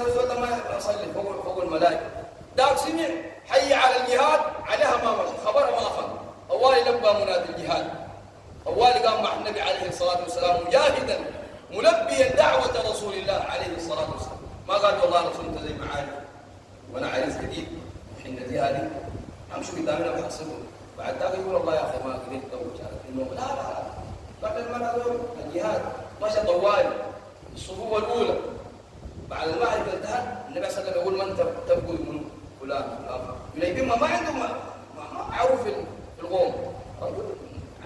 زول ما يصلي فوق الملائكة. داك سمع حي على الجهاد عليها ما مشى خبرها ما أخذ. أولي لبى منادي الجهاد، أولي قام مع النبي عليه الصلاة والسلام مجاهدا ملبيا دعوة رسول الله عليه الصلاة والسلام. ما قال والله رسول أنت زي ما عارف وأنا عريس جديد حين جهادي أمشي قدامنا بحصله. بعد ذلك يقول الله يا أخي ما قدرت أتزوج إنه لا قبل ما نقول الجهاد مشى طوالي الصفوف الأولى. بعد المعركة انتهت النبي صلى الله عليه وسلم يقول من تبقوا من فلان الآخر يليبين ما عندهم ما معروف في القوم. رجل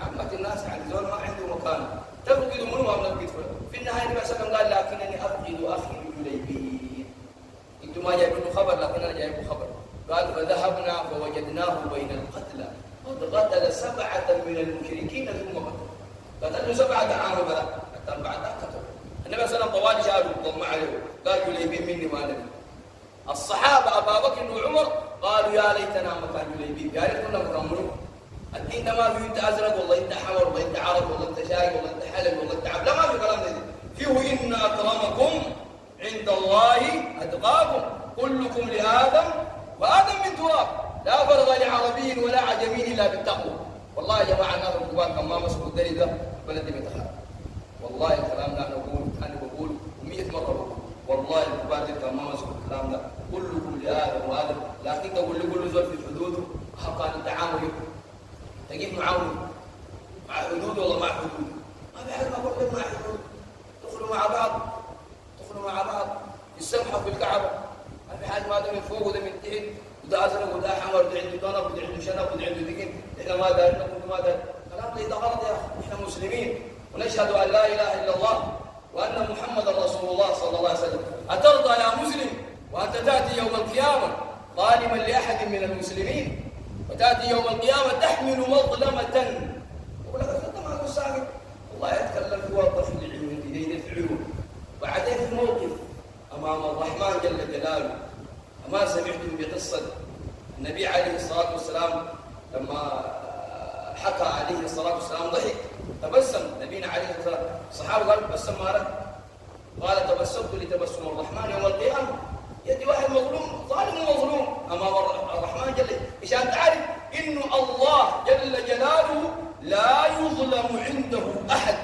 عامة الناس يعني زول ما عنده مكان تفقد منه ما بنفقد فلان. في النهاية النبي صلى الله عليه وسلم قال لكنني أفقد أخي يليبين. أنتم ما جايبين خبر لكن أنا جايب خبر. قال فذهبنا فوجدناه بين القتلى قد قتل 7 من المشركين ثم قتل 7 عام بلا حتى بعد قتل. النبي صلى الله عليه وسلم طوال شهاده ضم عليه قال يليبين مني ما نبي. الصحابة أبا بكر وعمر قالوا يا ليتنا مكان يليبين، يا ريت كنا مكملون. الدين ده ما فيه انت ازرق والله انت حمر والله انت عرب والله انت شاي والله انت حلب والله انت عبد، لا ما في كلام ده. فيه ان اكرمكم عند الله اتقاكم كلكم لادم وادم من تراب لا فرق لعربي ولا عجمي الا بالتقوى. والله يا جماعه الناس الكبار كان ما مسكوا الدري ده بلد بيتخاف. والله الكلام ده انا بقول ثاني بقول 100 مره بقول والله الكبار كان ما مسكوا الكلام ده كلكم لادم وادم. لكن تقول لي كل زول في حدوده حقا التعامل تجيب معاون مع حدود والله مع حدود ما في حد ما بقول لك مع حدود. تدخلوا مع بعض في السمحه في الكعبه ما في حاجه ما ده من فوق وده من تحت وده ازرق وده احمر وده عنده طنب وده عنده شنب وده عنده دقن. احنا ما دارنا نقول ما دار كلام ده غلط يا اخي. احنا مسلمين ونشهد ان لا اله الا الله وان محمدا رسول الله صلى الله عليه وسلم. اترضى يا مسلم وانت تاتي يوم القيامه ظالما لاحد من المسلمين وتأتي يوم القيامة تحمل مظلمة يقول لك أنت ما تقول ساكت الله يتكلم في وضع في العيون يدين العيون. بعدين في موقف أمام الرحمن جل جلاله. أما سمعتم بقصة النبي عليه الصلاة والسلام لما حكى عليه الصلاة والسلام ضحك تبسم نبينا عليه الصلاة والسلام. الصحابة قالوا تبسم مالك؟ قال تبسمت لتبسم الرحمن يوم القيامة. يدي واحد مظلوم ظالم ومظلوم امام الرحمن جل عشان تعرف انه الله جل جلاله لا يظلم عنده احد.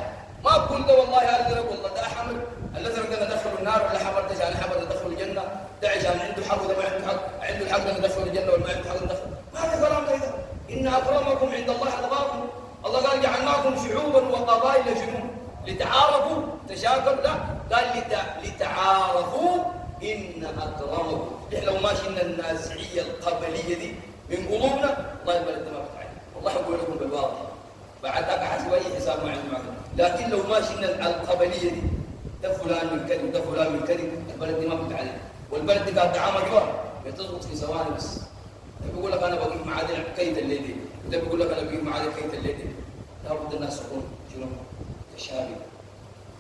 ما بقول ده والله ازرق والله ده احمر الازرق ده ندخله النار ولا حمر ده عشان حمر ندخله الجنه ده عشان عنده حق وده ما عنده حق عنده الحق ده ندخله الجنه ولا ما عنده حق ندخله. ما في كلام ده. ان اكرمكم عند الله اتقاكم. الله قال جعلناكم شعوبا وقبائل شنو لتعارفوا تشاكلوا. لا قال لتعارفوا إن أكرمكم. إحنا لو ما شلنا النازعية القبلية دي من قلوبنا الله يبارك الدماغ بتاعنا. والله أقول لكم بالواضح بعد أقعد أي حساب ما عندي معكم. لكن لو ما شلنا القبلية دي ده فلان من كذا وده فلان من كذا البلد دي ما بتعلم. والبلد دي قاعد تعامل جوار بتضبط في ثواني بس. ده بيقول لك أنا بقيت معادن كيت الليل وده بيقول لك أنا بقيت معادن كيت الليل. لابد الناس يكون شنو تشابه.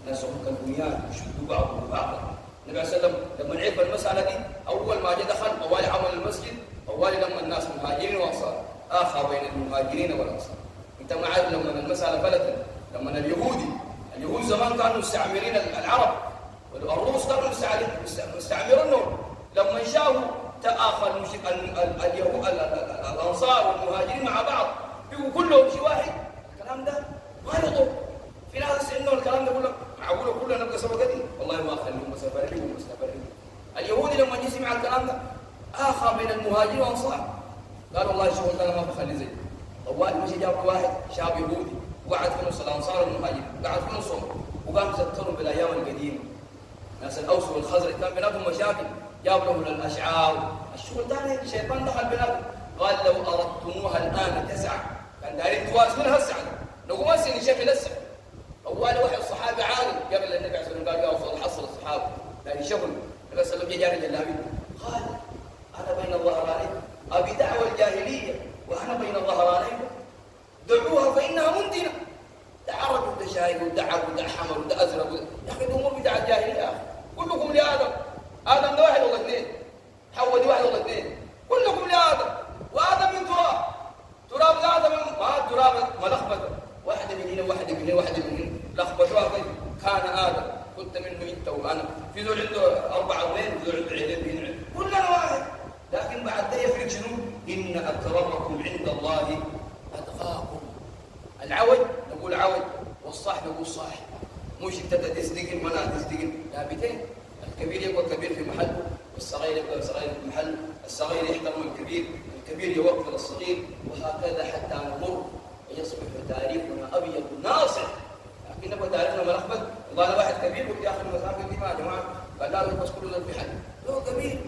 الناس يكون كالبنيان يشدوا بعضهم ببعض. النبي عليه الصلاة والسلام لما عرف المسألة دي أول ما جاء دخل أول عمل المسجد أول لما الناس مهاجرين وأنصار آخى بين المهاجرين والأنصار. أنت ما عارف لما المسألة فلتت لما اليهود زمان كانوا مستعمرين العرب والروس كانوا مستعمرينهم. لما شافوا تآخى اليهود الأنصار والمهاجرين مع بعض بيقوا كلهم شيء واحد. الكلام ده ما يضر. في ناس إنه الكلام ده يقول لك معقوله كلنا نبقى سوا كده والله ما خليهم مسافرين ومستفرين. اليهودي لما جه سمع الكلام ده آخى بين المهاجرين والأنصار قال والله الشغل ده ما بخلي زي طوال مشي جاب واحد شاب يهودي وقعد في نص الأنصار والمهاجرين قعد في نصهم وقام ذكرهم بالأيام القديمة. ناس الأوس والخزرج كان بيناتهم مشاكل جاب لهم الأشعار الشغل ثاني الشيطان دخل بيناتهم قال لو أردتموها الآن تسعى كان دايرين توازنونها السعد نقوم هسه نشكل السعد. أول واحد صحابي عالم قبل النبي عليه الصلاة والسلام قال يا وصل حصل الصحابة يعني شغل النبي صلى الله عليه وسلم جاري جلابي قال أنا بين الظهرانين أبي دعوة الجاهلية وأنا بين الظهرانين دعوها فإنها منتنة. تعرفوا ده شايب وده عب وده حمر وده أزرق يا أخي الأمور بتاع الجاهلية يا أخي. كلكم لآدم. آدم ده واحد ولا اثنين حواء دي واحد ولا اثنين كلكم لآدم وآدم من تراب آدم ما تراب ملخبطة واحدة من هنا واحدة من هنا واحدة من هنا لخبطوها كان آدم كنت منه أنت وأنا. في ذول عنده 4 أولاد ذو بعيرين بينعم كلنا واحد، لكن بعد ده يفرق شنو؟ إن أكرمكم عند الله أتقاكم. العود نقول عود، والصح نقول صح، مش انت تسدقن ولا تسدقن، لابتين. الكبير يبقى كبير في محل، والصغير يبقى صغير في محل، الصغير يحترم الكبير، الكبير يوقر الصغير، وهكذا حتى نمر ويصبح تاريخنا أبيض ناصع. لكن نبغى تاريخنا ملخبط. قال واحد كبير قلت يا أخي المساكن دي ما يا جماعة، قال لا يلبس كل ذنب في حد، هو كبير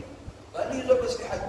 قال لي يلبس في حد.